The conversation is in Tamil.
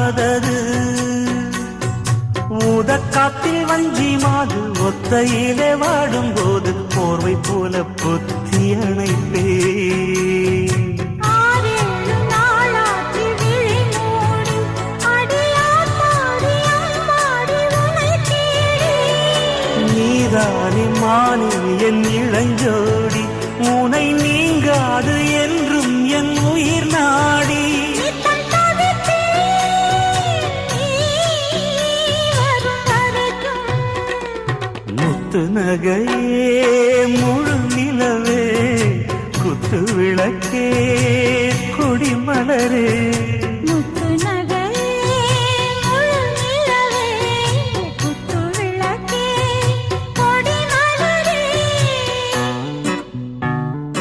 இல்லாதது. ஊதக்காத்தில் வஞ்சி மாது ஒத்தையிலே வாடும் போது போர்வை போல பொத்தி அணைப்பே. நீதானே மானே என் இளஞ்சோடி, உனை நீங்காது என்றும் என் உயிர் நாடி. முத்து நகையே முழு நிலவே குத்து விளக்கு